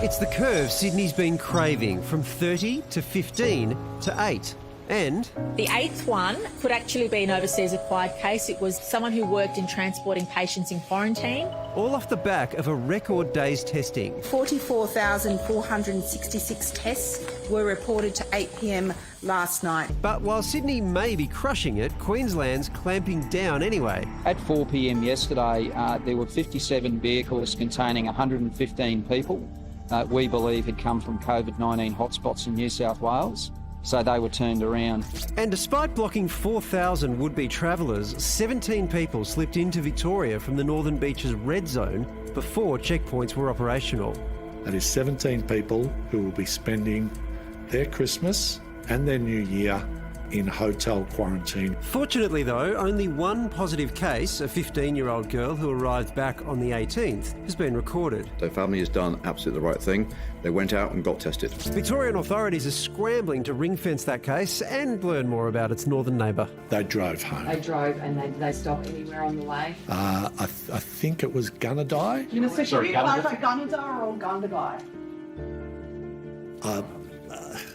It's the curve Sydney's been craving, from 30 to 15 to 8. And the eighth one could actually be an overseas acquired case. It was someone who worked in transporting patients in quarantine. all off the back of a record day's testing. 44,466 tests were reported to 8 p.m. last night. But while Sydney may be crushing it, Queensland's clamping down anyway. At 4 p.m. yesterday, there were 57 vehicles containing 115 people we believe had come from COVID-19 hotspots in New South Wales. So they were turned around. And despite blocking 4,000 would-be travellers, 17 people slipped into Victoria from the Northern Beaches red zone before checkpoints were operational. That is 17 people who will be spending their Christmas and their New Year in hotel quarantine. Fortunately though, only one positive case, a 15-year-old girl who arrived back on the 18th, has been recorded. The family has done absolutely the right thing. They went out and got tested. Victorian authorities are scrambling to ring-fence that case and learn more about its northern neighbour. They drove home. They drove and they stopped anywhere on the way? I think it was Gunnedah. Minister, should you clarify Gunnedah or Gundagai?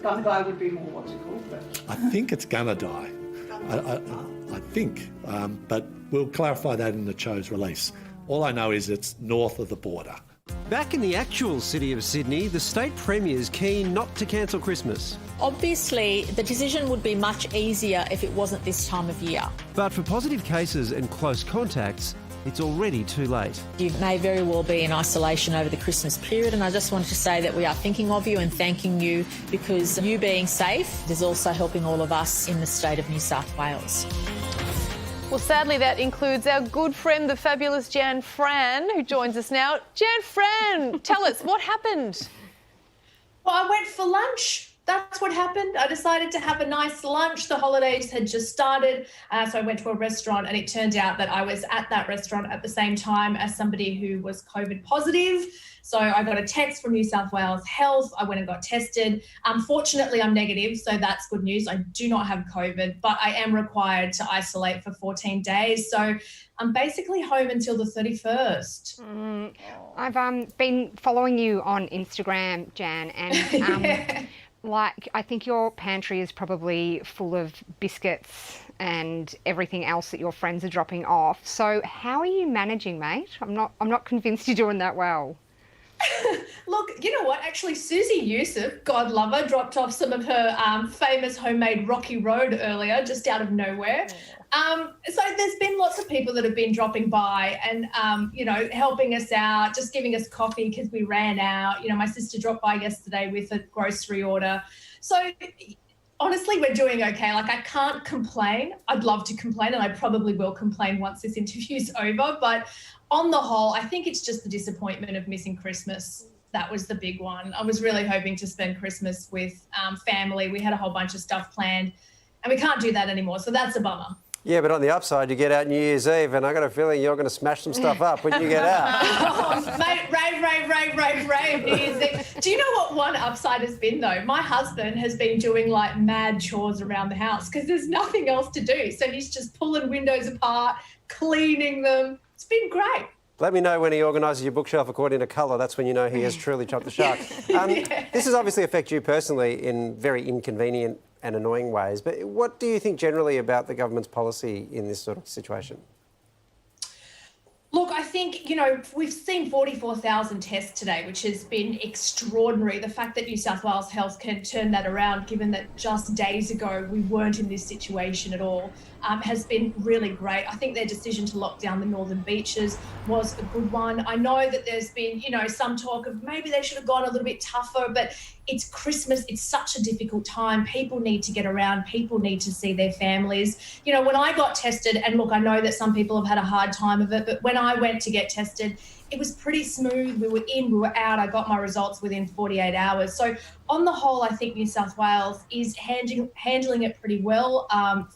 Gundagai would be more logical, but... I think it's Gunnedah. I think, but we'll clarify that in the show's release. All I know is it's north of the border. Back in the actual city of Sydney, the state premier's keen not to cancel Christmas. Obviously, the decision would be much easier if it wasn't this time of year. But for positive cases and close contacts, it's already too late. You may very well be in isolation over the Christmas period, and I just wanted to say that we are thinking of you and thanking you, because you being safe is also helping all of us in the state of New South Wales. Well, sadly, that includes our good friend, the fabulous Jan Fran, who joins us now. Jan Fran, tell us, what happened? Well, I went for lunch. That's what happened. I decided to have a nice lunch. The holidays had just started, so I went to a restaurant, and it turned out that I was at that restaurant at the same time as somebody who was COVID positive. So I got a text from New South Wales Health. I went and got tested. Unfortunately, I'm negative, so that's good news. I do not have COVID, but I am required to isolate for 14 days. So I'm basically home until the 31st. I've been following you on Instagram, Jan, and I think your pantry is probably full of biscuits and everything else that your friends are dropping off. So how are you managing, mate? I'm not convinced you're doing that well. Look, you know what? Actually, Susie Youssef, God love her, dropped off some of her famous homemade Rocky Road earlier, just out of nowhere. So there's been lots of people that have been dropping by and, helping us out, just giving us coffee because we ran out. You know, my sister dropped by yesterday with a grocery order. So honestly, we're doing okay. Like, I can't complain. I'd love to complain, and I probably will complain once this interview's over. But on the whole, I think it's just the disappointment of missing Christmas. That was the big one. I was really hoping to spend Christmas with family. We had a whole bunch of stuff planned, and we can't do that anymore. So that's a bummer. Yeah, but on the upside, you get out New Year's Eve, and I got a feeling you're going to smash some stuff up when you get out. Oh, mate, rave, New Year's Eve. Do you know what one upside has been, though? My husband has been doing, like, mad chores around the house because there's nothing else to do. So he's just pulling windows apart, cleaning them. It's been great. Let me know when he organises your bookshelf according to colour. That's when you know he has truly chopped the shark. This has obviously affected you personally in very inconvenient and annoying ways. But what do you think generally about the government's policy in this sort of situation? Look, I think, we've seen 44,000 tests today, which has been extraordinary. The fact that New South Wales Health can turn that around, given that just days ago we weren't in this situation at all, has been really great. I think their decision to lock down the Northern Beaches was a good one. I know that there's been, some talk of maybe they should have gone a little bit tougher, but it's Christmas. It's such a difficult time. People need to get around. People need to see their families. When I got tested, and look, I know that some people have had a hard time of it, but when I went to get tested, it was pretty smooth. We were in, we were out. I got my results within 48 hours. So on the whole, I think New South Wales is handling it pretty well.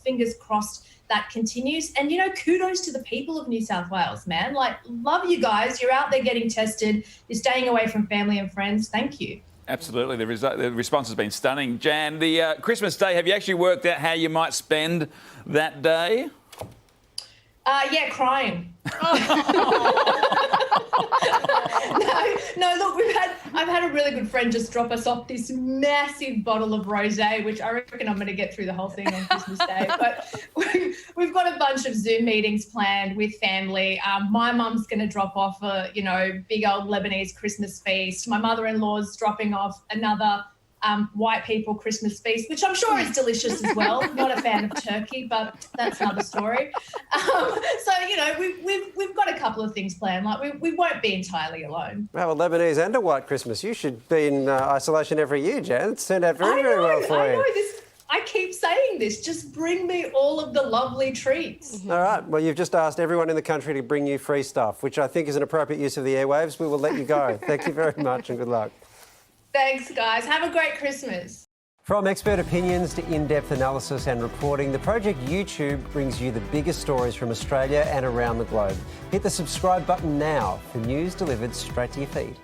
Fingers crossed that continues. And, kudos to the people of New South Wales, man. Like, love you guys. You're out there getting tested. You're staying away from family and friends. Thank you. Absolutely. The response has been stunning. Jan, the Christmas Day, have you actually worked out how you might spend that day? Yeah, crying. No, look, I've had a really good friend just drop us off this massive bottle of rosé, which I reckon I'm going to get through the whole thing on Christmas Day. But we've got a bunch of Zoom meetings planned with family. My mum's going to drop off a, big old Lebanese Christmas feast. My mother-in-law's dropping off another white people Christmas feast, which I'm sure is delicious as well. Not a fan of turkey, but that's another story. We've got a couple of things planned. Like we won't be entirely alone. We have a Lebanese and a white Christmas. You should be in isolation every year, Jan. It's turned out very well for you. I keep saying this. Just bring me all of the lovely treats. All right. Well, you've just asked everyone in the country to bring you free stuff, which I think is an appropriate use of the airwaves. We will let you go. Thank you very much and good luck. Thanks, guys. Have a great Christmas. From expert opinions to in-depth analysis and reporting, the Project YouTube brings you the biggest stories from Australia and around the globe. Hit the subscribe button now for news delivered straight to your feed.